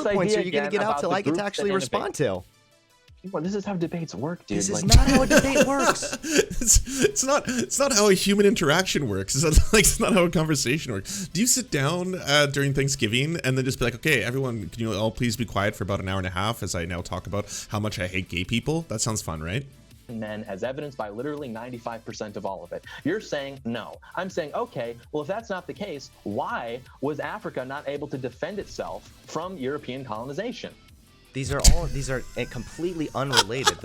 the points are you going to get out till I get to actually respond to? Well, this is how debates work, dude. This is not how a debate works. It's not how a human interaction works. It's not how a conversation works. Do you sit down during Thanksgiving and then just be like, okay, everyone, can you all please be quiet for about an hour and a half as I now talk about how much I hate gay people? That sounds fun, right? Men, as evidenced by literally 95% of all of it. You're saying no. I'm saying, okay, well, if that's not the case, why was Africa not able to defend itself from European colonization? These are completely unrelated.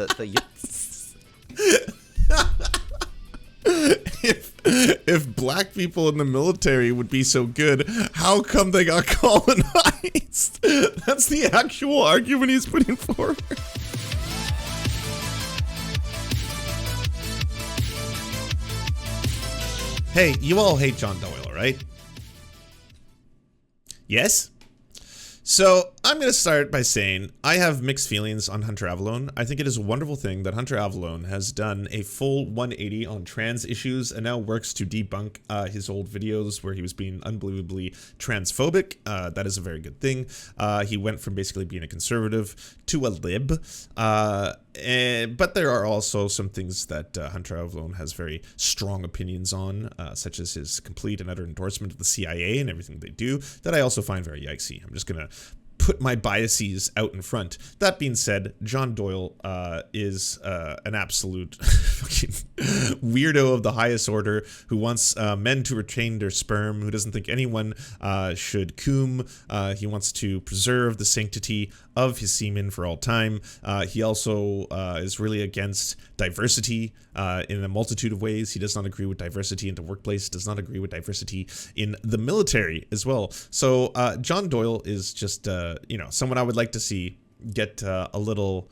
If black people in the military would be so good, how come they got colonized? That's the actual argument he's putting forward. Hey, you all hate John Doyle, right? Yes? So, I'm going to start by saying I have mixed feelings on Hunter Avallone. I think it is a wonderful thing that Hunter Avallone has done a full 180 on trans issues and now works to debunk his old videos where he was being unbelievably transphobic. That is a very good thing. He went from basically being a conservative to a lib. But there are also some things that Hunter Avallone has very strong opinions on, such as his complete and utter endorsement of the CIA and everything they do, that I also find very yikesy. I'm just going to put my biases out in front. That being said, John Doyle is an absolute fucking weirdo of the highest order who wants men to retain their sperm, who doesn't think anyone should cum. He wants to preserve the sanctity of his semen for all time. He also is really against diversity in a multitude of ways. He does not agree with diversity in the workplace, does not agree with diversity in the military as well. So John Doyle is just, someone I would like to see get a little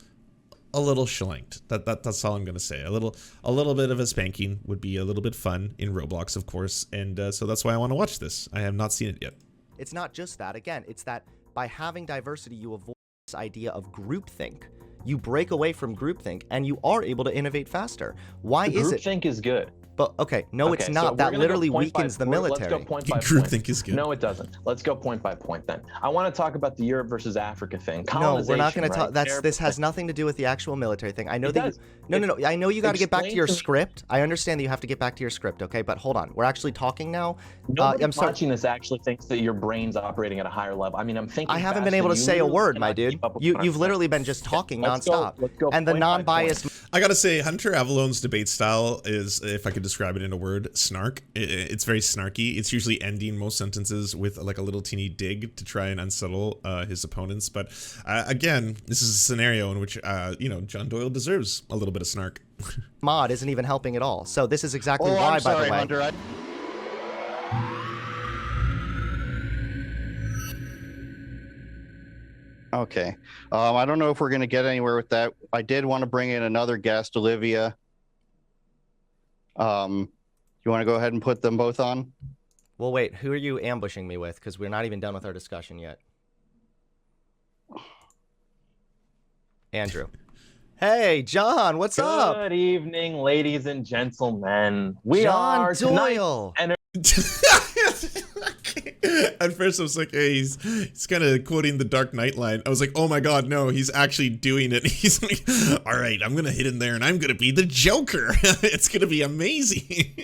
shanked. That's all I'm gonna say. A little bit of a spanking would be a little bit fun in Roblox, of course, and so that's why I want to watch this. I have not seen it yet. It's not just that. Again, it's that by having diversity, you avoid this idea of groupthink. You break away from groupthink, and you are able to innovate faster. Why is it? Groupthink is good. But okay, no, it's not. That literally weakens the military. Let's go point by point. Groupthink is good. No, it doesn't. Let's go point by point then. I want to talk about the Europe versus Africa thing. No, we're not going to talk. Right? This has nothing to do with the actual military thing. I know that. No. I know you got to get back to Explain your to me- script. I understand that you have to get back to your script. Okay, but hold on. We're actually talking now. Nobody I'm sorry. watching this actually thinks that your brain's operating at a higher level. I mean, I'm thinking. I haven't been faster able to than say you a word, and my I dude. keep up with what I'm You've saying. literally been just talking Let's go- nonstop. let's go And the point by non-biased. I gotta say, Hunter Avallone's debate style is, if I could describe it in a word, snark. It's very snarky. It's usually ending most sentences with like a little teeny dig to try and unsettle his opponents. But again, this is a scenario in which, John Doyle deserves a little bit of snark. Mod isn't even helping at all. So this is exactly why, I'm sorry, by the way. Hunter. Okay. I don't know if we're going to get anywhere with that. I did want to bring in another guest, Olivia. You want to go ahead and put them both on? Well, wait. Who are you ambushing me with? Because we're not even done with our discussion yet. Andrew. Hey, John. What's up? Good evening, ladies and gentlemen. We John are Doyle. tonight. At first I was like, hey, he's kind of quoting the Dark Knight line. I was like, oh my god, no, he's actually doing it. He's like, all right, I'm gonna hit in there and I'm gonna be the Joker. It's gonna be amazing.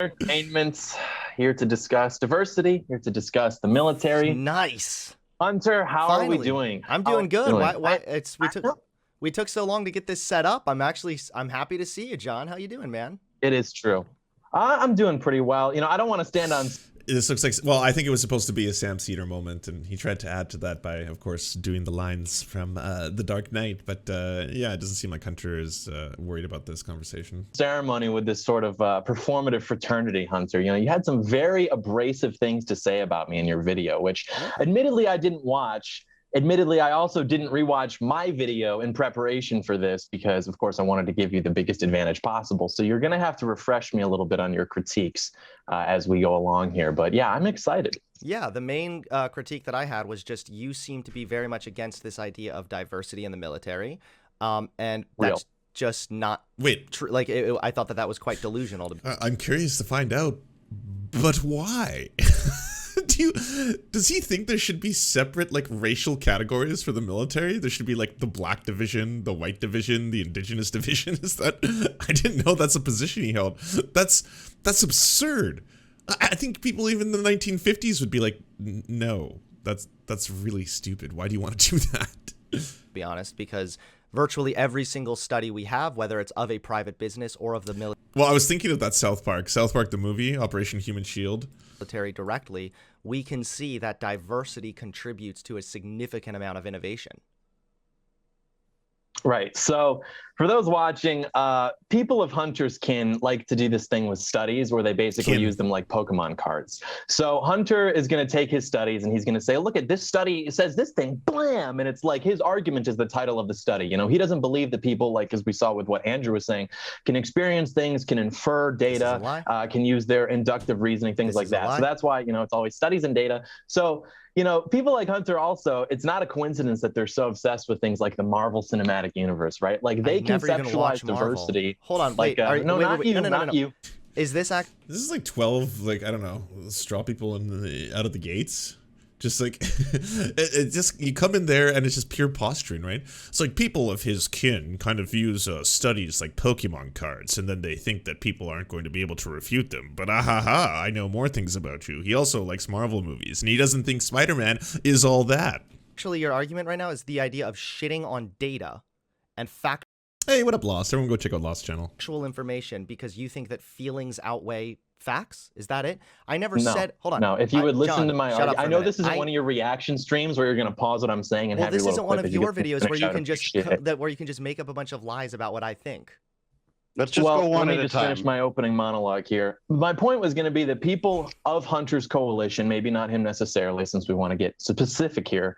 Entertainment, here to discuss diversity, here to discuss the military. Nice. Hunter, how are we doing? I'm How are doing we good. doing? We took so long to get this set up. I'm happy to see you, John. How you doing, man? It is true. I'm doing pretty well. I don't want to stand on. This looks like, well, I think it was supposed to be a Sam Cedar moment, and he tried to add to that by, of course, doing the lines from The Dark Knight. But yeah, it doesn't seem like Hunter is worried about this conversation. Ceremony with this sort of performative fraternity, Hunter. You had some very abrasive things to say about me in your video, which admittedly I didn't watch. Admittedly, I also didn't rewatch my video in preparation for this because, of course, I wanted to give you the biggest advantage possible. So you're going to have to refresh me a little bit on your critiques as we go along here. But yeah, I'm excited. Yeah, the main critique that I had was just you seem to be very much against this idea of diversity in the military. And that's just not true. Like, I thought that was quite delusional. I'm curious to find out, but why? does he think there should be separate like racial categories for the military? There should be like the black division, the white division, the indigenous division. Is that, I didn't know that's a position he held. That's absurd. I think people even in the 1950s would be like, no, that's really stupid. Why do you want to do that? To be honest, because virtually every single study we have, whether it's of a private business or of the Well, I was thinking of that South Park the movie, Operation Human Shield. military directly, we can see that diversity contributes to a significant amount of innovation. Right. So for those watching, people of Hunter's kin like to do this thing with studies where they basically use them like Pokemon cards. So Hunter is going to take his studies and he's going to say, look at this study, it says this thing, blam. And it's like his argument is the title of the study. You know, he doesn't believe that people, like as we saw with what Andrew was saying, can experience things, can infer data, can use their inductive reasoning, things like that. So that's why, you know, it's always studies and data. So, you know, people like Hunter also, it's not a coincidence that they're so obsessed with things like the Marvel Cinematic Universe, right? Like they conceptualize diversity. Hold on, like, wait. Not you. Is this This is like 12, like, I don't know, straw people out of the gates. Just like, it just, you come in there and it's just pure posturing, right? It's like people of his kin kind of use studies like Pokemon cards, and then they think that people aren't going to be able to refute them. But I know more things about you. He also likes Marvel movies, and he doesn't think Spider-Man is all that. Actually, your argument right now is the idea of shitting on data and fact. Hey, what up, Lost? Everyone go check out Lost channel. Actual information because you think that feelings outweigh facts? Is that it? I never said. Hold on. No, if you would listen John, to my argument, I know this isn't one of your reaction streams where you're going to pause what I'm saying and have your little clip. Well, this isn't one of your videos where you can just make up a bunch of lies about what I think. Let's just go one let me at a just time. finish my opening monologue here. My point was going to be that people of Hunter's coalition, maybe not him necessarily, since we want to get specific here,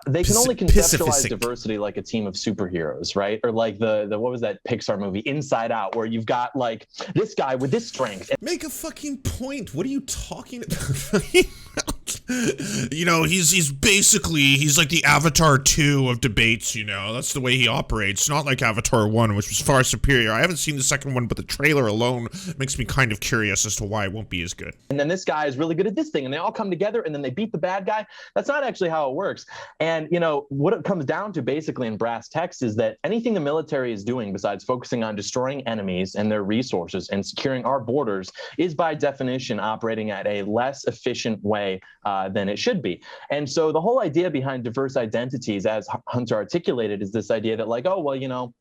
they can only conceptualize diversity like a team of superheroes, right? Or like the what was that Pixar movie, Inside Out, where you've got like this guy with this strength. Make a fucking point. What are you talking about? You know, he's like the Avatar 2 of debates, you know. That's the way he operates. Not like Avatar 1, which was far superior. I haven't seen the second one, but the trailer alone makes me kind of curious as to why it won't be as good. And then this guy is really good at this thing, and they all come together, and then they beat the bad guy. That's not actually how it works. And, you know, what it comes down to basically in brass text is that anything the military is doing besides focusing on destroying enemies and their resources and securing our borders is by definition operating at a less efficient way than it should be. And so the whole idea behind diverse identities, as Hunter articulated, is this idea that like, oh, well, you know,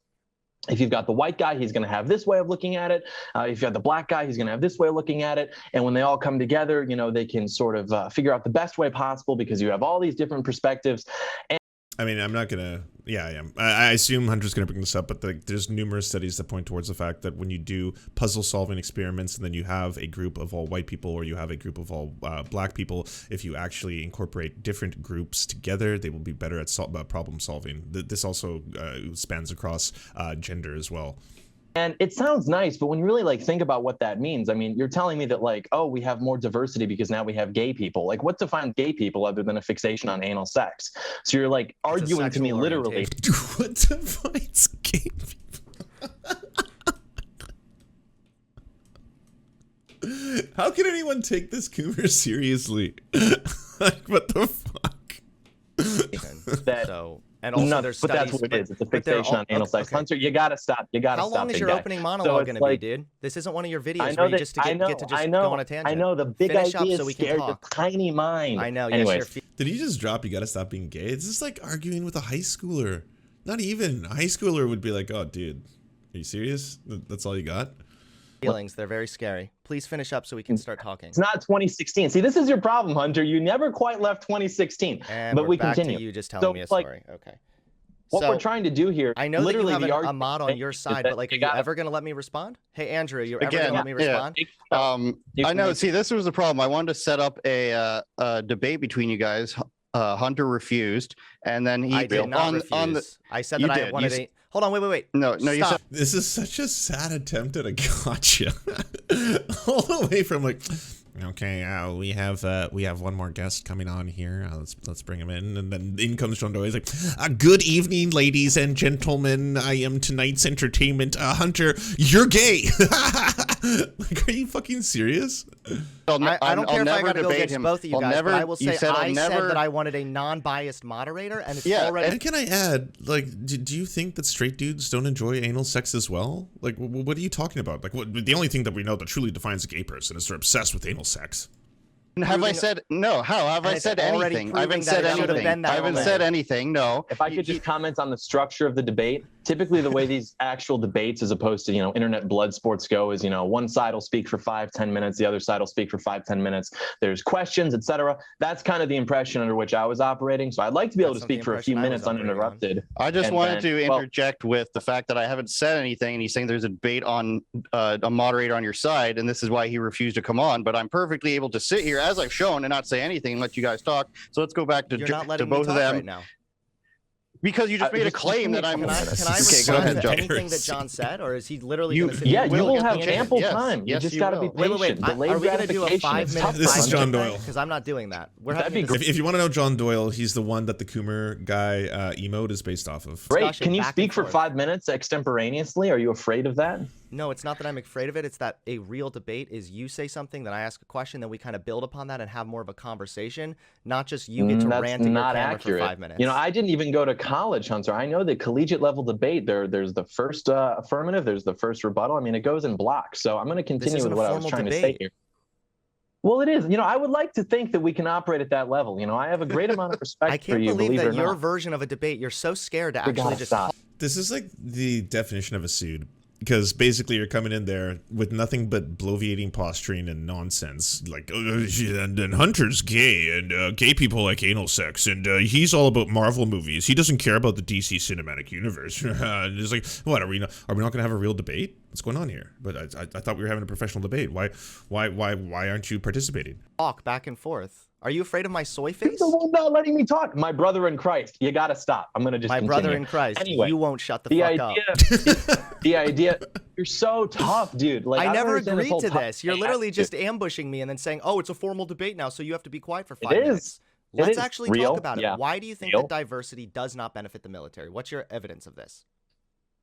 if you've got the white guy, he's going to have this way of looking at it. If you have the black guy, he's going to have this way of looking at it. And when they all come together, you know, they can sort of figure out the best way possible because you have all these different perspectives. And I mean, I'm not going to, yeah, I am. I assume Hunter's going to bring this up, but there's numerous studies that point towards the fact that when you do puzzle solving experiments and then you have a group of all white people or you have a group of all black people, if you actually incorporate different groups together, they will be better at problem solving. This also spans across gender as well. And it sounds nice, but when you really like think about what that means, I mean, you're telling me that like, oh, we have more diversity because now we have gay people. Like, what defines gay people other than a fixation on anal sex? So you're like arguing to me literally. What defines gay people? How can anyone take this Coomer seriously? Like, what the fuck? And also there's studies, that's what it is. It's a fixation on anal sex. Hunter, you gotta stop. You gotta stop. How long is your opening monologue going to be, dude? This isn't one of your videos where you just get to just go on a tangent. I know the big idea scared the tiny mind. I know. Anyways. Did he just drop you gotta stop being gay? It's just like arguing with a high schooler. Not even. A high schooler would be like, oh, dude, are you serious? That's all you got? Feelings, they're very scary. Please finish up so we can start talking. It's not 2016. See, this is your problem, Hunter. You never quite left 2016. And but we back continue. To you just telling me a story. Okay. What we're trying to do here, I know literally that you have a mod on your side, but like, are you ever going to let me respond? Hey, Andrew, you're ever going to let me respond? I know. See, this was the problem. I wanted to set up a debate between you guys. Hunter refused, and then he I did not refuse. I said that I wanted a. Hold on, wait. No, you said this is such a sad attempt at a gotcha. All the way from like, okay, we have one more guest coming on here. Let's bring him in, and then in comes John Doyle. He's like, good evening, ladies and gentlemen. I am tonight's entertainment. Hunter, you're gay. Like, are you fucking serious? I don't care if I gotta go against him. both of you guys, but I will say I said never... that I wanted a non-biased moderator, and it's already... And can I add, like, do you think that straight dudes don't enjoy anal sex as well? Like, what are you talking about? Like, the only thing that we know that truly defines a gay person is they're obsessed with anal sex. Have I said no? How have I said anything? I haven't said anything. I haven't said anything. No. If I could just comment on the structure of the debate, typically the way these actual debates, as opposed to internet blood sports go, is one side will speak for 5-10 minutes, the other side will speak for 5-10 minutes. There's questions, etc. That's kind of the impression under which I was operating. So I'd like to be able to speak for a few minutes uninterrupted. I just wanted to interject with the fact that I haven't said anything, and he's saying there's a debate on a moderator on your side, and this is why he refused to come on. But I'm perfectly able to sit here, as I've shown, and not say anything and let you guys talk. So let's go back to both of them right now. Because you just made a claim that I'm... Can I respond to anything that John said, or is he literally going to sit you will have ample time. You just got to be patient. Wait. Are we going to do a 5-minute... This is John Doyle. Because I'm not doing that. If you want to know John Doyle, he's the one that the Coomer guy emote is based off of. Great. Can you speak for 5 minutes extemporaneously? Are you afraid of that? No, it's not that I'm afraid of it. It's that a real debate is you say something, then I ask a question, then we kind of build upon that and have more of a conversation, not just you get to rant in your camera for 5 minutes. I didn't even go to college, Hunter. I know the collegiate level debate. There's the first affirmative, there's the first rebuttal. I mean, it goes in blocks. So I'm going to continue with what I was trying to say here. Well, it is. I would like to think that we can operate at that level. I have a great amount of respect for you. I can't believe that your version of a debate, you're so scared to actually just stop. This is like the definition of a suit. Because basically you're coming in there with nothing but bloviating posturing and nonsense. Like, and Hunter's gay, and gay people like anal sex, and he's all about Marvel movies. He doesn't care about the DC cinematic universe. And it's like, what, are we not going to have a real debate? What's going on here? But I thought we were having a professional debate. Why aren't you participating? Talk back and forth. Are you afraid of my soy face? You're not letting me talk. My brother in Christ. You got to stop. I'm going to just continue. Brother in Christ. Anyway, you won't shut the fuck up. The idea, you're so tough, dude. Like, I never agreed to this. You're literally just ambushing me and then saying, oh, it's a formal debate now, so you have to be quiet for 5 minutes. Let's actually talk about it. Why do you think that diversity does not benefit the military? What's your evidence of this?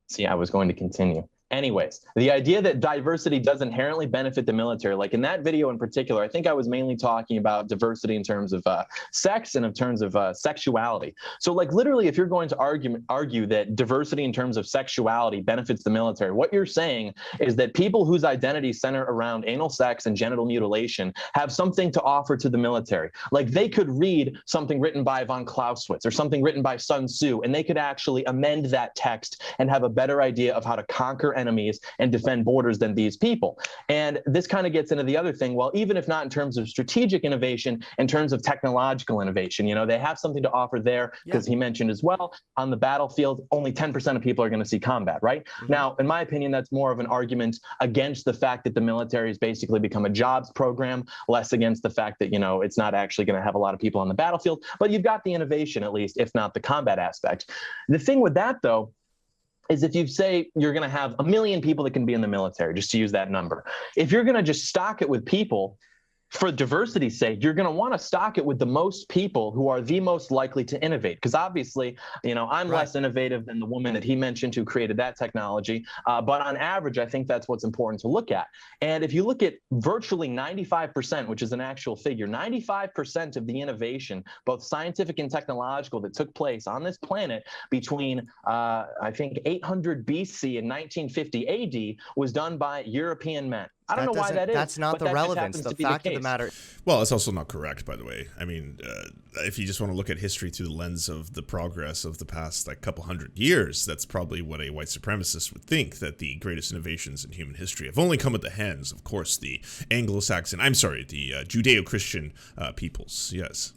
See, I was going to continue. Anyways, the idea that diversity does inherently benefit the military, like in that video in particular, I think I was mainly talking about diversity in terms of sex and in terms of sexuality. So like literally, if you're going to argue that diversity in terms of sexuality benefits the military, what you're saying is that people whose identities center around anal sex and genital mutilation have something to offer to the military. Like they could read something written by von Clausewitz or something written by Sun Tzu, and they could actually amend that text and have a better idea of how to conquer enemies and defend borders than these people. And this kind of gets into the other thing. Well, even if not in terms of strategic innovation, in terms of technological innovation, they have something to offer there, because he mentioned as well, on the battlefield, only 10% of people are going to see combat, right? Mm-hmm. Now, in my opinion, that's more of an argument against the fact that the military has basically become a jobs program, less against the fact that, it's not actually going to have a lot of people on the battlefield, but you've got the innovation, at least, if not the combat aspect. The thing with that, though, is if you say you're going to have 1 million people that can be in the military, just to use that number, if you're going to just stock it with people, for diversity's sake, you're going to want to stock it with the most people who are the most likely to innovate. Because obviously, I'm less innovative than the woman that he mentioned who created that technology. But on average, I think that's what's important to look at. And if you look at virtually 95%, which is an actual figure, 95% of the innovation, both scientific and technological, that took place on this planet between, I think, 800 BC and 1950 AD was done by European men. I don't know why that is. That's not the relevance. The fact of the matter. Well, it's also not correct, by the way. I mean, if you just want to look at history through the lens of the progress of the past couple hundred years, that's probably what a white supremacist would think, that the greatest innovations in human history have only come at the hands, of course, the Anglo-Saxon, the Judeo-Christian peoples. Yes.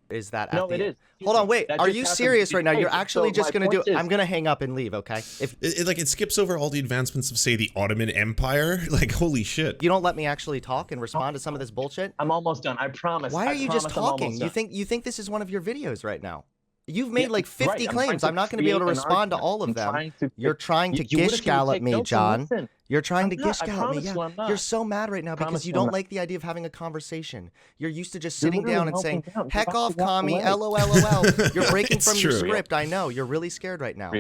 Is that no, it is. Hold on, wait. Are you serious right now? You're actually just going to do... I'm going to hang up and leave, okay? It skips over all the advancements of, say, the Ottoman Empire. Like, holy shit. You don't let me actually talk and respond to some of this bullshit? I'm almost done. I promise. Why are you just talking? You think this is one of your videos right now? You've made like 50 claims. I'm not going to be able to respond to all of them. You're trying to gish gallop me, John. You're trying to gish gallop me. Yeah. You're so mad right now because you don't like the idea of having a conversation. You're used to just sitting down and saying, heck off, commie, LOL. You're breaking from your script. I know. You're really scared right now.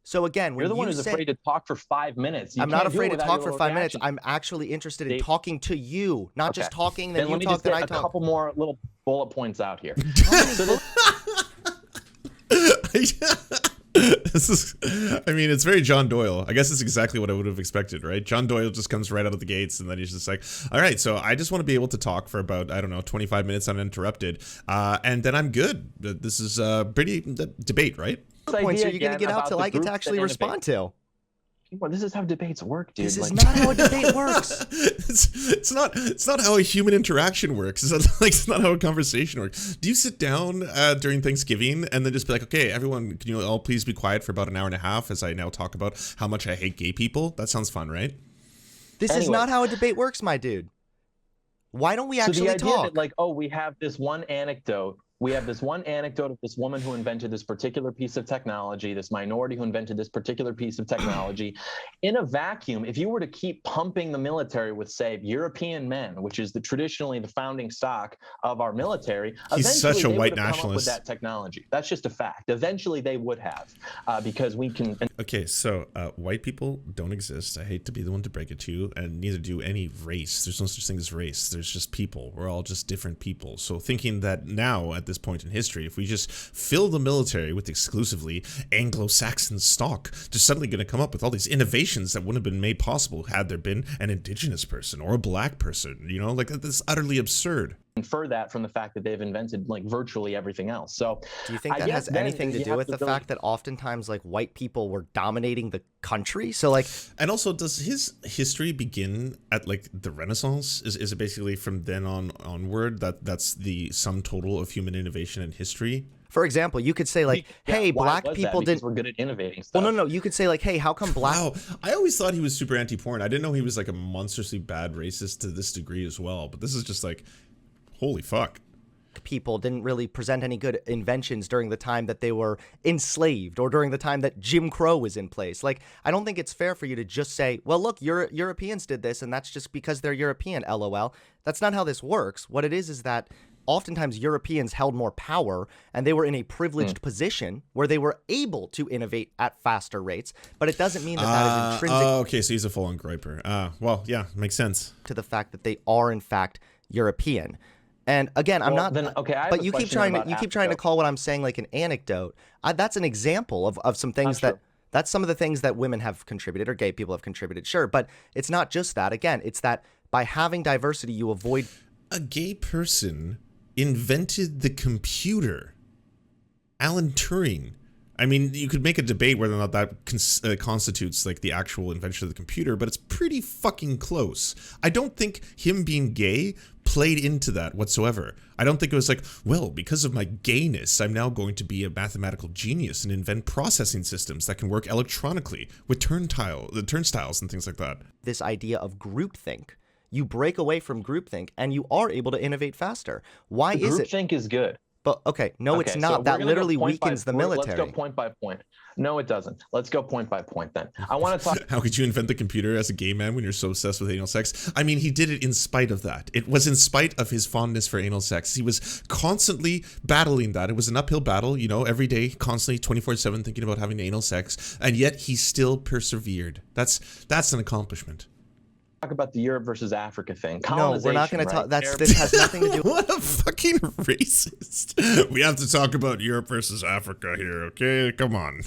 So again, when you're the one who's afraid to talk for 5 minutes. I'm not afraid to talk for 5 minutes. I'm actually interested in talking to you, not just talking. Then you talk, then I talk. A couple more little bullet points out here. This is, I mean, it's very John Doyle. I guess it's exactly what I would have expected, right? John Doyle just comes right out of the gates, and then he's just like, all right, so I just want to be able to talk for about, I don't know, 25 minutes uninterrupted, and then I'm good. This is pretty debate, right? What points are you going to get out till I get to actually respond to? Well, this is how debates work, dude. This is not how a debate works. It's not how a human interaction works. It's not how a conversation works. Do you sit down during Thanksgiving and then just be like, okay, everyone, can you all please be quiet for about an hour and a half as I now talk about how much I hate gay people? That sounds fun, right? This is not how a debate works, my dude. Why don't we actually talk? So the idea talk? that, like, oh, we have this one anecdote. We have this one anecdote of this woman who invented this particular piece of technology, this minority who invented this particular piece of technology. In a vacuum, if you were to keep pumping the military with, say, European men, which is traditionally the founding stock of our military, he's such a white nationalist. Come up with that technology. That's just a fact. Eventually, they would have, because we can. Okay, so white people don't exist. I hate to be the one to break it to you, and neither do any race. There's no such thing as race. There's just people. We're all just different people. So thinking that now at this point in history, if we just fill the military with exclusively Anglo-Saxon stock, they're suddenly going to come up with all these innovations that wouldn't have been made possible had there been an indigenous person or a black person. You know, like, that's utterly absurd. Infer that from the fact that they've invented, like, virtually everything else. So do you think that has anything to do with the fact that oftentimes, like, white people were dominating the country? So, like, and also, does his history begin at, like, the Renaissance? Is it basically from then onward that's the sum total of human innovation and history? For example, you could say, like, hey, black people didn't. We're good at innovating stuff. Well, no. You could say, like, hey, how come black? Wow, I always thought he was super anti-porn. I didn't know he was, like, a monstrously bad racist to this degree as well. But this is just like, holy fuck. People didn't really present any good inventions during the time that they were enslaved or during the time that Jim Crow was in place. Like, I don't think it's fair for you to just say, well, look, Europeans did this, and that's just because they're European, LOL. That's not how this works. What it is that oftentimes Europeans held more power, and they were in a privileged position where they were able to innovate at faster rates, but it doesn't mean that that is intrinsic. Oh, okay, so he's a full-on griper. Well, yeah, makes sense. To the fact that they are, in fact, European. And again, I'm not. Then, okay, but you keep trying to call what I'm saying like an anecdote. That's an example of some things that's some of the things that women have contributed or gay people have contributed. Sure, but it's not just that. Again, it's that by having diversity, you avoid. A gay person invented the computer. Alan Turing. I mean, you could make a debate whether or not that constitutes, like, the actual invention of the computer, but it's pretty fucking close. I don't think him being gay played into that whatsoever. I don't think it was like, well, because of my gayness, I'm now going to be a mathematical genius and invent processing systems that can work electronically with turnstiles and things like that. This idea of groupthink. You break away from groupthink, and you are able to innovate faster. Why is it? Groupthink is good. But okay, no, it's not. So that literally weakens the military. Let's go point by point. No, it doesn't. Let's go point by point then. I want to talk. How could you invent the computer as a gay man when you're so obsessed with anal sex? I mean, he did it in spite of that. It was in spite of his fondness for anal sex. He was constantly battling that. It was an uphill battle, you know, every day, constantly 24/7 thinking about having anal sex, and yet he still persevered. That's an accomplishment. Talk about the Europe versus Africa thing. No, we're not going to talk. This has nothing to do. What a fucking racist! We have to talk about Europe versus Africa here, okay? Come on.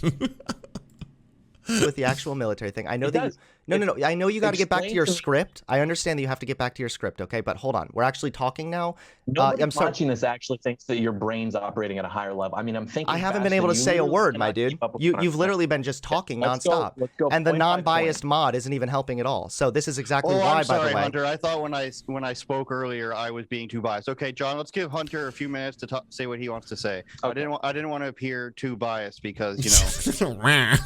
With the actual military thing, I know that. No. I know you got to get back to your script. I understand that you have to get back to your script, okay? But hold on, we're actually talking now. Nobody watching this actually thinks that your brain's operating at a higher level. I mean, I'm thinking. I haven't been able to say a word, my dude. You've literally been just talking nonstop, and the non-biased mod isn't even helping at all. So this is exactly why. I'm sorry, by the way, Hunter. I thought when I spoke earlier, I was being too biased. Okay, John, let's give Hunter a few minutes to say what he wants to say. Okay. I didn't want to appear too biased because, you know.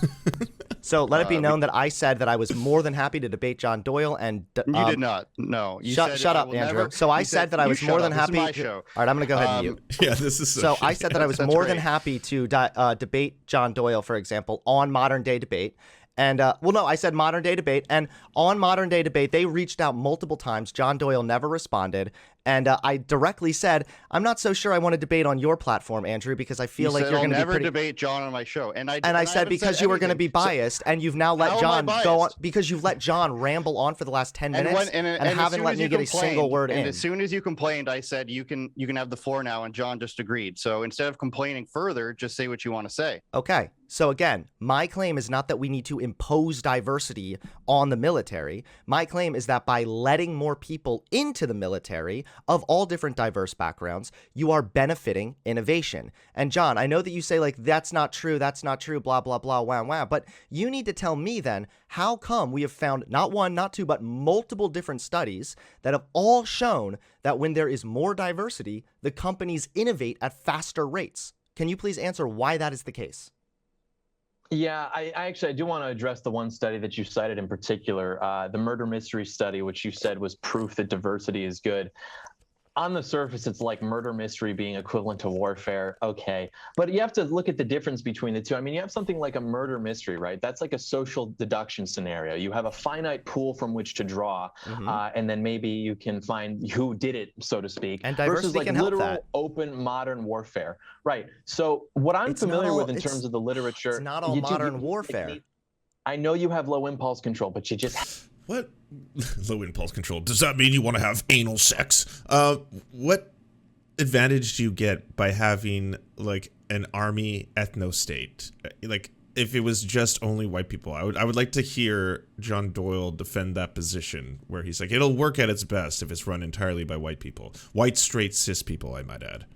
So let it be known that I said that I was more than happy to debate John Doyle, and you did not. No, you shut up, Andrew. So I said that I was more than happy. This is my show. All right, I'm going to go ahead and mute. Yeah, this is so I said that I was more than happy to debate John Doyle, for example, on modern day debate. And, well, no, I said modern day debate. And on modern day debate, they reached out multiple times. John Doyle never responded. And I directly said, I'm not so sure I want to debate on your platform, Andrew, because I feel like you're going to be never debate John on my show. And I said because you were going to be biased, and you've now let John go on, because you've let John ramble on for the last 10 minutes and haven't let me get a single word in. And as soon as you complained, I said you can have the floor now, and John just agreed. So instead of complaining further, just say what you want to say. Okay. So again, my claim is not that we need to impose diversity on the military. My claim is that by letting more people into the military of all different diverse backgrounds, you are benefiting innovation. And John, I know that you say like, that's not true, blah, blah, blah, wah, wah. But you need to tell me then, how come we have found not one, not two, but multiple different studies that have all shown that when there is more diversity, the companies innovate at faster rates? Can you please answer why that is the case? Yeah, I do want to address the one study that you cited in particular, the murder mystery study, which you said was proof that diversity is good. On the surface, it's like murder mystery being equivalent to warfare. Okay. But you have to look at the difference between the two. I mean, you have something like a murder mystery, right? That's like a social deduction scenario. You have a finite pool from which to draw, and then maybe you can find who did it, so to speak. And diversity versus like can help literal, that. open, modern warfare. Right. So what I'm familiar with in terms of the literature. It's not all modern warfare. I know you have low impulse control, but you just... What? Low impulse control. Does that mean you want to have anal sex? What advantage do you get by having like an army ethno-state? Like if it was just only white people, I would like to hear John Doyle defend that position where he's like, it'll work at its best if it's run entirely by white people. White, straight, cis people, I might add.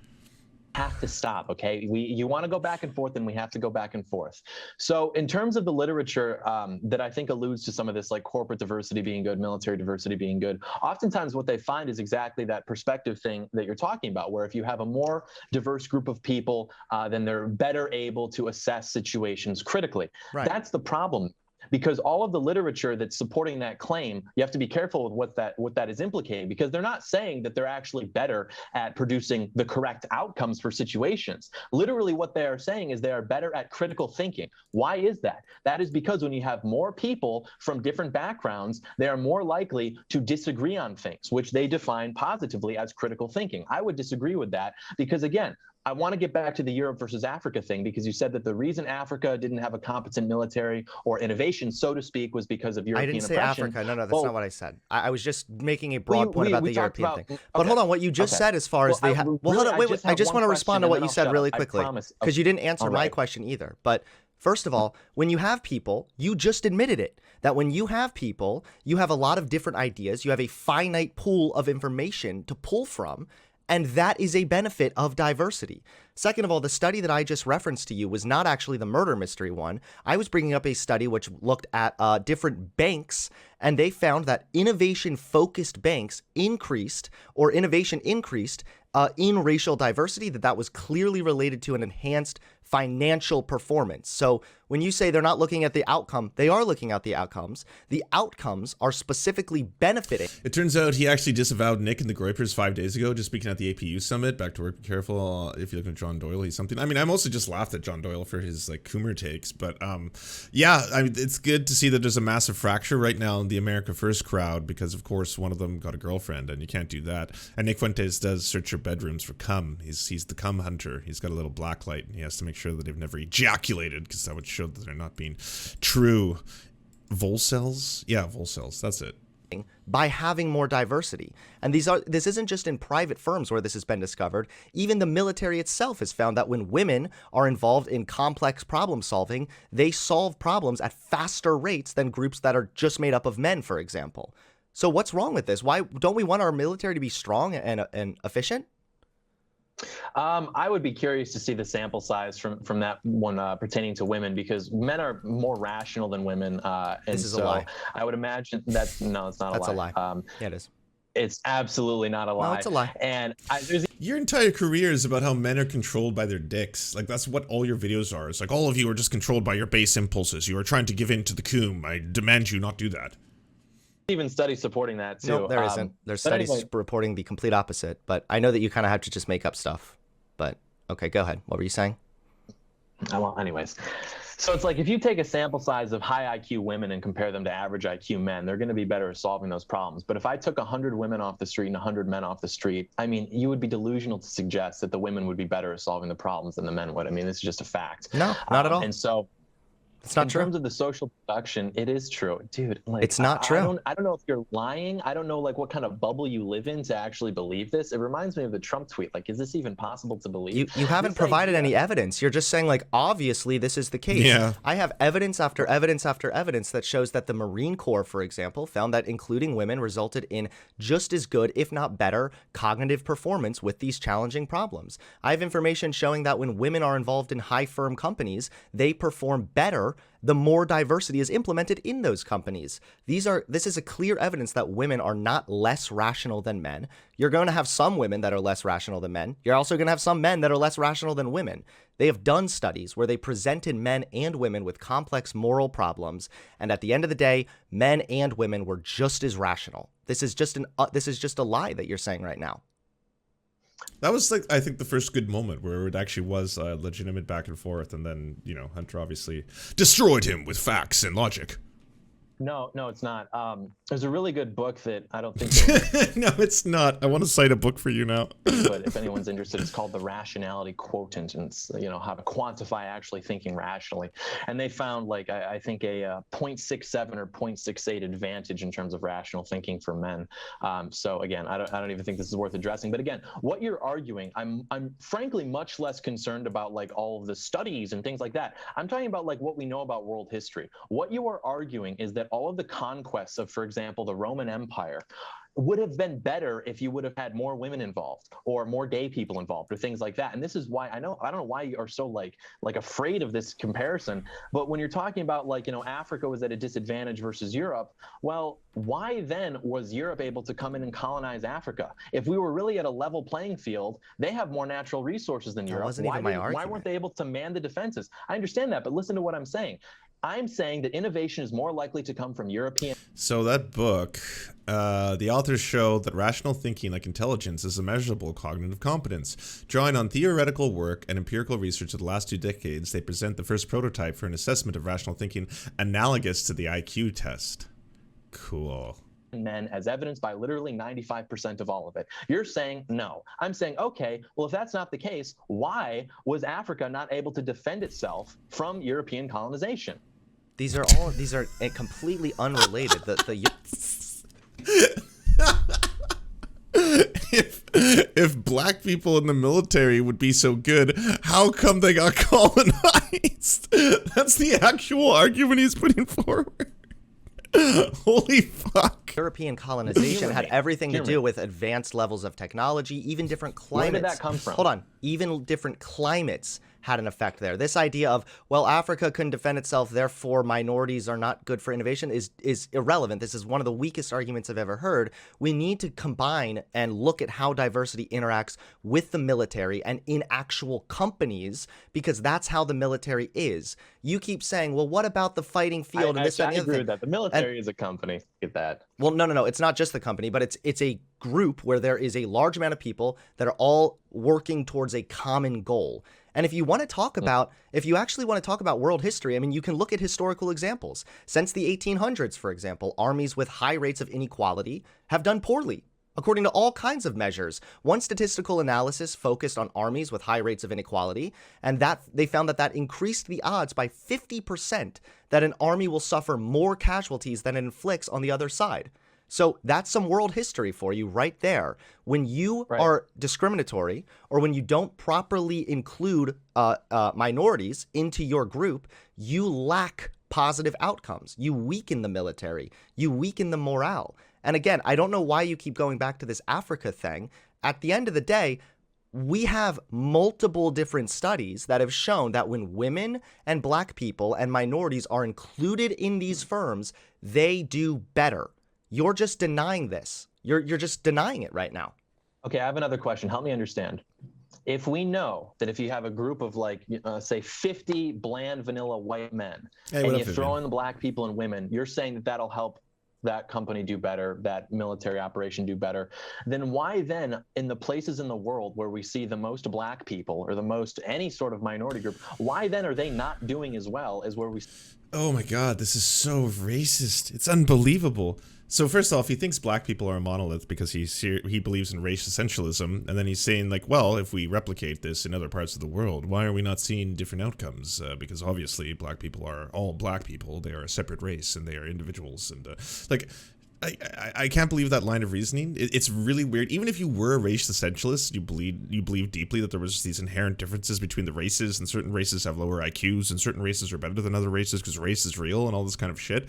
Have to stop, okay? You want to go back and forth, and we have to go back and forth. So in terms of the literature that I think alludes to some of this, like corporate diversity being good, military diversity being good, oftentimes what they find is exactly that perspective thing that you're talking about, where if you have a more diverse group of people, then they're better able to assess situations critically. Right. That's the problem. Because all of the literature that's supporting that claim, you have to be careful with what that is implicating, because they're not saying that they're actually better at producing the correct outcomes for situations. Literally what they are saying is they are better at critical thinking. Why is that? That is because when you have more people from different backgrounds, they are more likely to disagree on things, which they define positively as critical thinking. I would disagree with that because, again, I want to get back to the Europe versus Africa thing, because you said that the reason Africa didn't have a competent military or innovation, so to speak, was because of European oppression. I didn't say Africa. No, that's not what I said. I was just making a broad point about the European thing. But hold on, what you just said as far as they have... Well, hold on, wait. I just want to respond to what you said really quickly, because you didn't answer my question either. But first of all, when you have people, you just admitted it, that when you have people, you have a lot of different ideas. You have a finite pool of information to pull from. And that is a benefit of diversity. Second of all, the study that I just referenced to you was not actually the murder mystery one. I was bringing up a study which looked at different banks, and they found that innovation-focused banks increased, or innovation increased, in racial diversity, that was clearly related to an enhanced financial performance. So when you say they're not looking at the outcome, they are looking at the outcomes. The outcomes are specifically benefiting. It turns out he actually disavowed Nick and the Groypers 5 days ago, just speaking at the APU summit. Back to work, be careful. If you look at John Doyle, he's something. I mean, I mostly just laughed at John Doyle for his like Coomer takes, but yeah, I mean, it's good to see that there's a massive fracture right now in the America First crowd, because of course one of them got a girlfriend, and you can't do that. And Nick Fuentes does search your bedrooms for cum. He's the cum hunter. He's got a little black light, and he has to make sure that they've never ejaculated, because that would show that they're not being true Volcells. Yeah, Volcells. That's it. By having more diversity. And this isn't just in private firms where this has been discovered. Even the military itself has found that when women are involved in complex problem solving, they solve problems at faster rates than groups that are just made up of men, for example. So what's wrong with this? Why don't we want our military to be strong and efficient? I would be curious to see the sample size from that one pertaining to women, because men are more rational than women. And this is a lie. I would imagine that's no, it's not that's a lie. Yeah, it is. It's absolutely not a lie. No, it's a lie. And your entire career is about how men are controlled by their dicks. Like, that's what all your videos are. It's like, all of you are just controlled by your base impulses. You are trying to give in to the coom. I demand you not do that. Even studies supporting that too. No, there isn't. There's studies reporting the complete opposite, but I know that you kind of have to just make up stuff. But okay, go ahead. What were you saying? Well, anyways. So it's like if you take a sample size of high IQ women and compare them to average IQ men, they're going to be better at solving those problems. But if I took 100 women off the street and 100 men off the street, I mean, you would be delusional to suggest that the women would be better at solving the problems than the men would. I mean, this is just a fact. No, not at all. And so it's not in true. terms of the social production, it is true, dude. Like, it's not true. I don't know if you're lying. I don't know like what kind of bubble you live in to actually believe this. It reminds me of the Trump tweet. Like, is this even possible to believe? You haven't provided any evidence. You're just saying like, obviously this is the case. Yeah. I have evidence after evidence after evidence that shows that the Marine Corps, for example, found that including women resulted in just as good, if not better, cognitive performance with these challenging problems. I have information showing that when women are involved in high firm companies, they perform better the more diversity is implemented in those companies. This is a clear evidence that women are not less rational than men. You're going to have some women that are less rational than men. You're also going to have some men that are less rational than women. They have done studies where they presented men and women with complex moral problems, and at the end of the day, men and women were just as rational. This is just a lie that you're saying right now. That was like, I think, the first good moment where it actually was a legitimate back and forth, and then, you know, Hunter obviously destroyed him with facts and logic. No, it's not. There's a really good book that I don't think. No, it's not. I want to cite a book for you now. But if anyone's interested, it's called The Rationality Quotient, and it's, you know, how to quantify actually thinking rationally. And they found like I think a 0.67 or 0.68 advantage in terms of rational thinking for men. So again, I don't even think this is worth addressing. But again, what you're arguing, I'm frankly much less concerned about like all of the studies and things like that. I'm talking about like what we know about world history. What you are arguing is that all of the conquests of, for example, the Roman Empire would have been better if you would have had more women involved or more gay people involved or things like that. And this is why I don't know why you are so like afraid of this comparison. But when you're talking about like, you know, Africa was at a disadvantage versus Europe, well, why then was Europe able to come in and colonize Africa? If we were really at a level playing field, they have more natural resources than Europe. That wasn't even my argument. Why weren't they able to man the defenses? I understand that, but listen to what I'm saying. I'm saying that innovation is more likely to come from European. So that book, the authors show that rational thinking, like intelligence, is a measurable cognitive competence. Drawing on theoretical work and empirical research of the last 2 decades, they present the first prototype for an assessment of rational thinking analogous to the IQ test. Cool. Men as evidenced by literally 95% of all of it. You're saying no. I'm saying, okay, well, if that's not the case, why was Africa not able to defend itself from European colonization? These are completely unrelated. If black people in the military would be so good, how come they got colonized? That's the actual argument he's putting forward. Holy fuck. European colonization had everything to do with advanced levels of technology, even different climates. Where did that come from? Hold on. Even different climates had an effect there. This idea of, well, Africa couldn't defend itself, therefore minorities are not good for innovation is irrelevant. This is one of the weakest arguments I've ever heard. We need to combine and look at how diversity interacts with the military and in actual companies, because that's how the military is. You keep saying, well, what about the fighting field and this and the other thing? I agree with that. The military is a company. Get that. Well, no. It's not just the company, but it's a group where there is a large amount of people that are all working towards a common goal. And if you want to talk about, if you actually want to talk about world history, I mean, you can look at historical examples. Since the 1800s, for example, armies with high rates of inequality have done poorly, according to all kinds of measures. One statistical analysis focused on armies with high rates of inequality, and that they found that increased the odds by 50% that an army will suffer more casualties than it inflicts on the other side. So that's some world history for you right there. When you are discriminatory, or when you don't properly include minorities into your group, you lack positive outcomes. You weaken the military. You weaken the morale. And again, I don't know why you keep going back to this Africa thing. At the end of the day, we have multiple different studies that have shown that when women and black people and minorities are included in these firms, they do better. You're just denying this. You're just denying it right now. Okay, I have another question. Help me understand. If we know that if you have a group of like, say 50 bland vanilla white men, and you throw in the black people and women, you're saying that that'll help that company do better, that military operation do better, then why then in the places in the world where we see the most black people or the most any sort of minority group, why then are they not doing as well as where we... Oh my God, this is so racist. It's unbelievable. So first off, he thinks black people are a monolith because he believes in race essentialism, and then he's saying like, well, if we replicate this in other parts of the world, why are we not seeing different outcomes? Because obviously black people are all black people. They are a separate race and they are individuals. And like, I can't believe that line of reasoning. It's really weird. Even if you were a race essentialist, you believe deeply that there was these inherent differences between the races, and certain races have lower IQs and certain races are better than other races because race is real and all this kind of shit.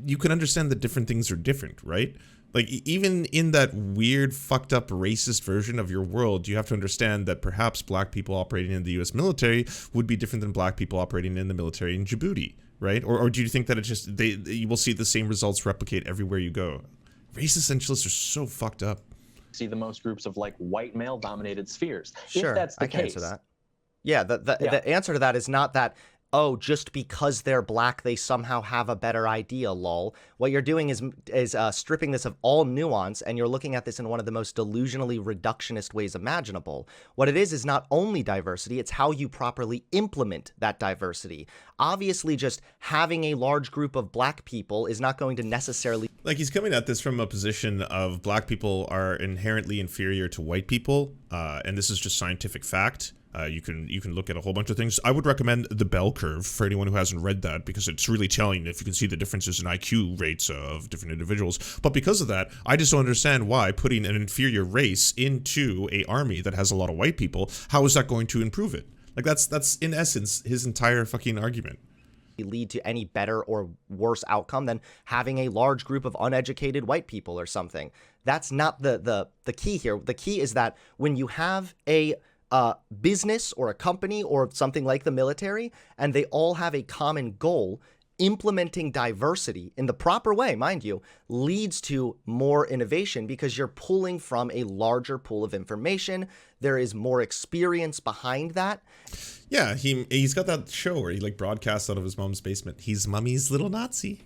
You can understand that different things are different, right? Like, even in that weird, fucked up, racist version of your world, you have to understand that perhaps black people operating in the U.S. military would be different than black people operating in the military in Djibouti, right? Or do you think that it's just, you will see the same results replicate everywhere you go? Race essentialists are so fucked up. See the most groups of, like, white male-dominated spheres. Sure, if that's the I can case, answer that. Yeah, the answer to that is not that, oh, just because they're black, they somehow have a better idea, lol. What you're doing is stripping this of all nuance, and you're looking at this in one of the most delusionally reductionist ways imaginable. What it is not only diversity, it's how you properly implement that diversity. Obviously, just having a large group of black people is not going to necessarily... Like, he's coming at this from a position of black people are inherently inferior to white people, and this is just scientific fact. You can look at a whole bunch of things. I would recommend The Bell Curve for anyone who hasn't read that, because it's really telling if you can see the differences in IQ rates of different individuals. But because of that, I just don't understand why putting an inferior race into an army that has a lot of white people, how is that going to improve it? Like, that's in essence his entire fucking argument. Lead to any better or worse outcome than having a large group of uneducated white people or something. That's not the key here. The key is that when you have a business or a company or something like the military, and they all have a common goal, implementing diversity in the proper way, mind you, leads to more innovation because you're pulling from a larger pool of information. There is more experience behind that. Yeah, he's got that show where he like broadcasts out of his mom's basement. He's Mummy's little Nazi.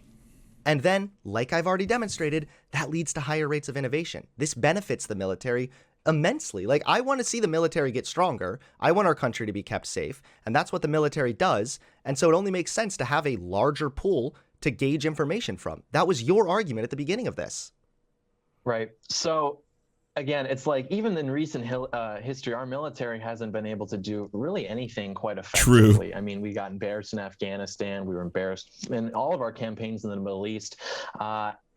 And then, like I've already demonstrated, that leads to higher rates of innovation. This benefits the military immensely. Like, I want to see the military get stronger. I want our country to be kept safe, and that's what the military does. And so it only makes sense to have a larger pool to gauge information from. That was your argument at the beginning of this. Right. So again, it's like, even in recent history, our military hasn't been able to do really anything quite effectively. True. I mean, we got embarrassed in Afghanistan. We were embarrassed in all of our campaigns in the Middle East.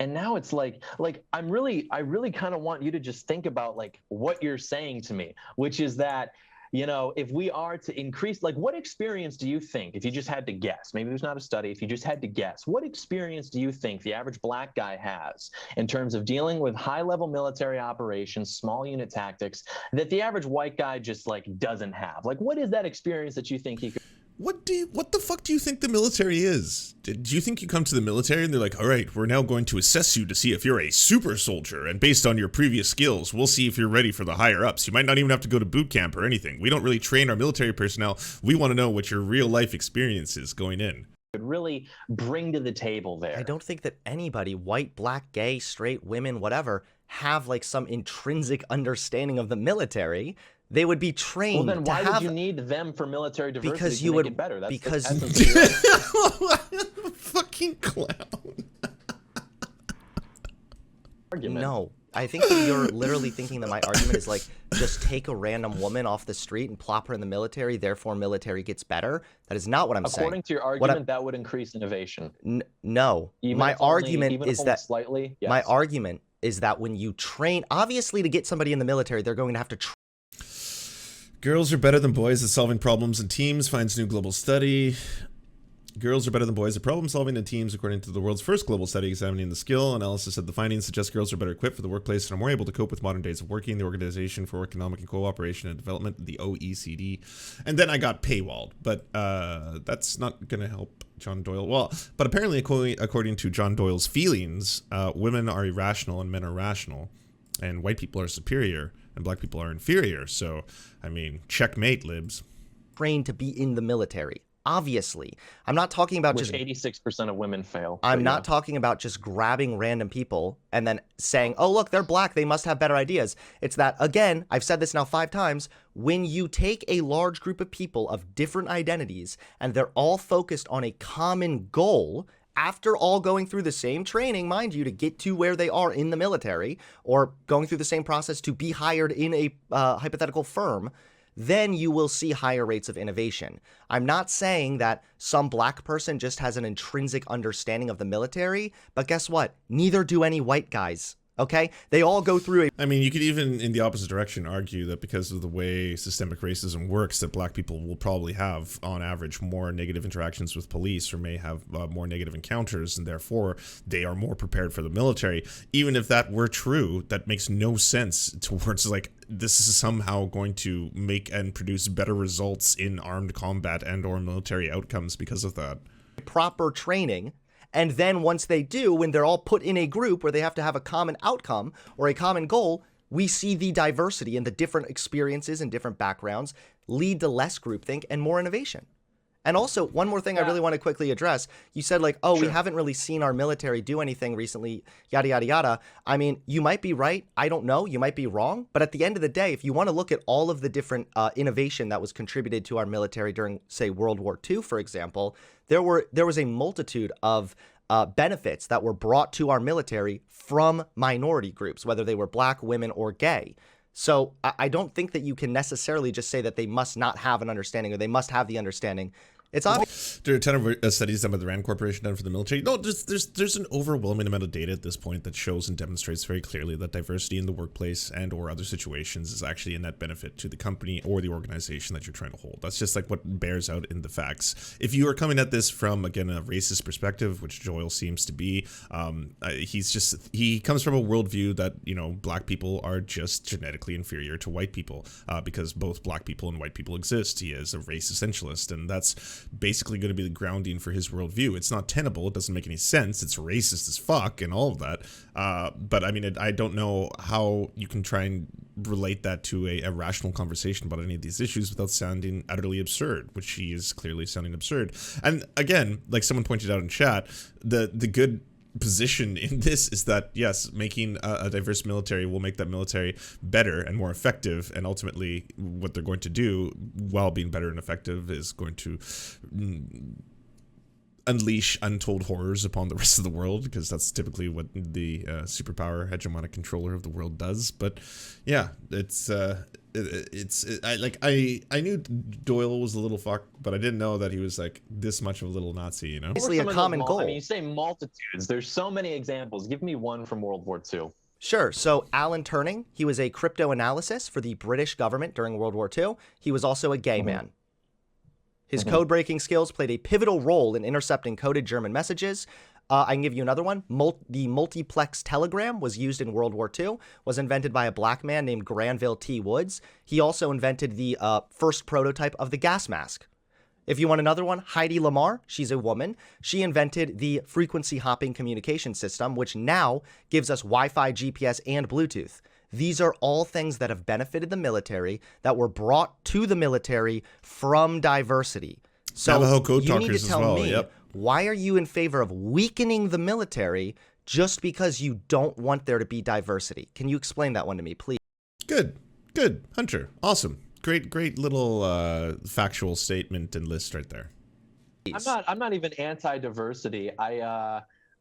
And now it's like I really kind of want you to just think about like what you're saying to me, which is that, you know, if we are to increase, like, what experience do you think, if you just had to guess, maybe there's not a study, if you just had to guess, what experience do you think the average black guy has in terms of dealing with high-level military operations, small unit tactics, that the average white guy just like doesn't have? Like, what is that experience that you think he could? What the fuck do you think the military is? Do you think you come to the military and they're like, all right, we're now going to assess you to see if you're a super soldier, and based on your previous skills, we'll see if you're ready for the higher ups. You might not even have to go to boot camp or anything. We don't really train our military personnel. We want to know what your real life experience is going in. Could really bring to the table there. I don't think that anybody, white, black, gay, straight, women, whatever, have like some intrinsic understanding of the militry. They would be trained. Well, then why would you need them for military diversity because to you make would, it better? That's because fucking clown. Argument. No, I think that you're literally thinking that my argument is like, just take a random woman off the street and plop her in the military, therefore military gets better. That is not what I'm saying. According to your argument, that would increase innovation. No, my argument is that slightly. Yes. My argument is that when you train, obviously to get somebody in the military, they're going to have to train. Girls are better than boys at solving problems in teams, finds new global study. Girls are better than boys at problem solving in teams, according to the world's first global study examining the skill. Analysis of the findings suggests girls are better equipped for the workplace and are more able to cope with modern days of working. The Organization for Economic and Cooperation and Development, the OECD. And then I got paywalled, but that's not going to help John Doyle. Well, but apparently, according to John Doyle's feelings, women are irrational and men are rational, and white people are superior and black people are inferior. So, I mean, checkmate, libs. Trained to be in the military. Obviously. I'm not talking about just 86% of women fail. I'm not talking about just grabbing random people and then saying, oh, look, they're black, they must have better ideas. It's that, again, I've said this now 5 times, when you take a large group of people of different identities and they're all focused on a common goal, after all going through the same training, mind you, to get to where they are in the military, or going through the same process to be hired in a hypothetical firm, then you will see higher rates of innovation. I'm not saying that some black person just has an intrinsic understanding of the military, but guess what? Neither do any white guys. Okay? They all go through I mean, you could even, in the opposite direction, argue that because of the way systemic racism works, that black people will probably have, on average, more negative interactions with police, or may have more negative encounters, and therefore they are more prepared for the military. Even if that were true, that makes no sense towards, like, this is somehow going to make and produce better results in armed combat and or military outcomes because of that. Proper training. And then once they do, when they're all put in a group where they have to have a common outcome or a common goal, we see the diversity and the different experiences and different backgrounds lead to less groupthink and more innovation. And also, one more thing I really want to quickly address. You said, like, oh, we haven't really seen our military do anything recently, yada, yada, yada. I mean, you might be right. I don't know. You might be wrong. But at the end of the day, if you want to look at all of the different innovation that was contributed to our military during, say, World War II, for example, there was a multitude of benefits that were brought to our military from minority groups, whether they were black, women, or gay. So I don't think that you can necessarily just say that they must not have an understanding or they must have the understanding. It's obvious. There are a ton of studies done by the Rand Corporation done for the military. No, there's an overwhelming amount of data at this point that shows and demonstrates very clearly that diversity in the workplace and or other situations is actually a net benefit to the company or the organization that you're trying to hold. That's just like what bears out in the facts. If you are coming at this from, again, a racist perspective, which Doyle seems to be, he comes from a worldview that, you know, black people are just genetically inferior to white people because both black people and white people exist. He is a race essentialist, and that's basically going to be the grounding for his worldview. It's not tenable. It doesn't make any sense. It's racist as fuck and all of that. But I mean, I don't know how you can try and relate that to a rational conversation about any of these issues without sounding utterly absurd, which he is clearly sounding absurd. And again, like someone pointed out in chat, the good position in this is that, yes, making a diverse military will make that military better and more effective, and ultimately what they're going to do while being better and effective is going to unleash untold horrors upon the rest of the world, because that's typically what the superpower hegemonic controller of the world does. But yeah, I knew Doyle was a little fuck, but I didn't know that he was like this much of a little Nazi, you know? Obviously a common goal. I mean, you say multitudes. There's so many examples. Give me one from World War II. Sure. So Alan Turing, he was a crypto analyst for the British government during World War II. He was also a gay man. His code-breaking skills played a pivotal role in intercepting coded German messages. I can give you another one. The multiplex telegram was used in World War II, was invented by a black man named Granville T. Woods. He also invented the first prototype of the gas mask. If you want another one, Heidi Lamar, she's a woman. She invented the frequency hopping communication system, which now gives us Wi-Fi, GPS, and Bluetooth. These are all things that have benefited the military, that were brought to the military from diversity. So Navajo code you need to talkers tell as well. me, Yep. why are you in favor of weakening the military just because you don't want there to be diversity? Can you explain that one to me, please? Good, Hunter, awesome, great little factual statement and list right there. I'm not even anti-diversity.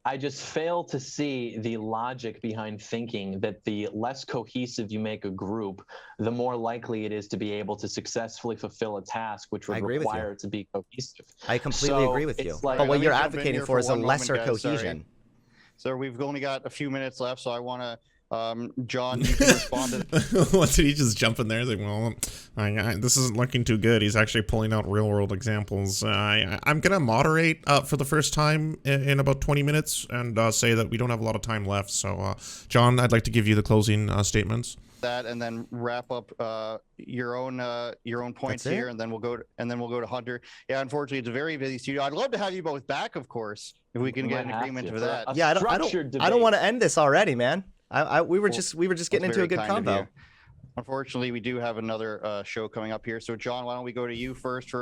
I just fail to see the logic behind thinking that the less cohesive you make a group, the more likely it is to be able to successfully fulfill a task, which would require it to be cohesive. I completely agree with you. Like, but what you're advocating for is a lesser cohesion. So we've only got a few minutes left, so I want to, John, you can respond to that. What, did he just jump in there? Like, well, this isn't looking too good. He's actually pulling out real world examples. I'm going to moderate for the first time in about 20 minutes and say that we don't have a lot of time left. So, John, I'd like to give you the closing statements. That, and then wrap up your own points here, and then we'll go to Hunter. Yeah, unfortunately, it's a very busy studio. I'd love to have you both back, of course, if we can get an agreement for that. Yeah, I don't want to end this already, man. We were just getting into a good combo. Unfortunately, we do have another show coming up here. So, John, why don't we go to you first?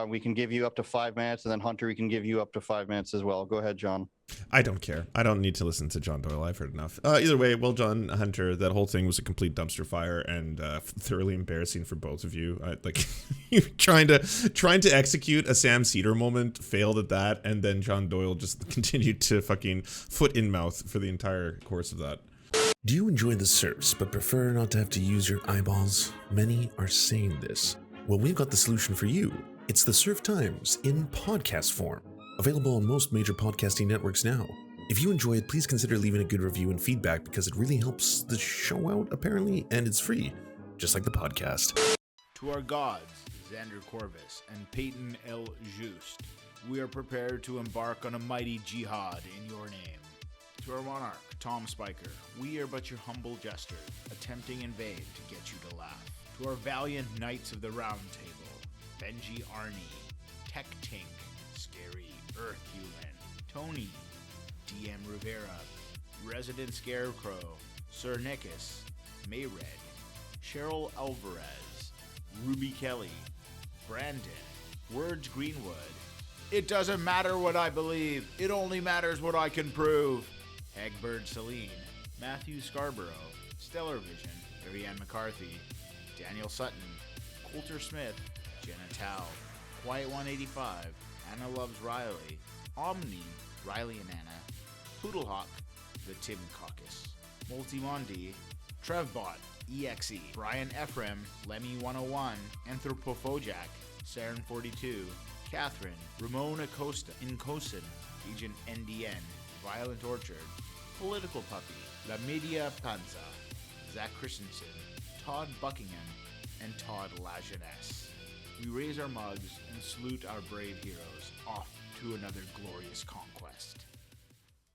We can give you up to 5 minutes, and then Hunter, we can give you up to 5 minutes as well. Go ahead, John. I don't care. I don't need to listen to John Doyle. I've heard enough. Either way, well done, Hunter. That whole thing was a complete dumpster fire and thoroughly embarrassing for both of you. Like trying to execute a Sam Cedar moment, failed at that, and then John Doyle just continued to fucking foot in mouth for the entire course of that. Do you enjoy the Serfs but prefer not to have to use your eyeballs? Many are saying this. Well, we've got the solution for you. It's the Serf Times in podcast form. Available on most major podcasting networks now. If you enjoy it, please consider leaving a good review and feedback because it really helps the show out, apparently, and it's free, just like the podcast. To our gods, Xander Corvus and Peyton L. Just, we are prepared to embark on a mighty jihad in your name. To our monarch, Tom Spiker, we are but your humble jester, attempting in vain to get you to laugh. To our valiant knights of the Round Table, Benji Arnie, Tech Tink, Scary Earth Human, Tony, DM Rivera, Resident Scarecrow, Sir Nickus, Mayred, Cheryl Alvarez, Ruby Kelly, Brandon, Words Greenwood. It doesn't matter what I believe, it only matters what I can prove. Egbert Celine, Matthew Scarborough, Stellar Vision, Ariane McCarthy, Daniel Sutton, Coulter Smith, Jenna Tao, Quiet 185, Anna Loves Riley, Omni, Riley and Anna, Poodlehawk, The Tim Caucus, Multimondi, Trevbot, EXE, Brian Ephraim, Lemmy 101, Anthropophojack, Saren 42, Catherine, Ramon Acosta, Incosin, Agent NDN, Violent Orchard, Political Puppy, La Media Panza, Zach Christensen, Todd Buckingham, and Todd Lajeunesse. We raise our mugs and salute our brave heroes off to another glorious conquest.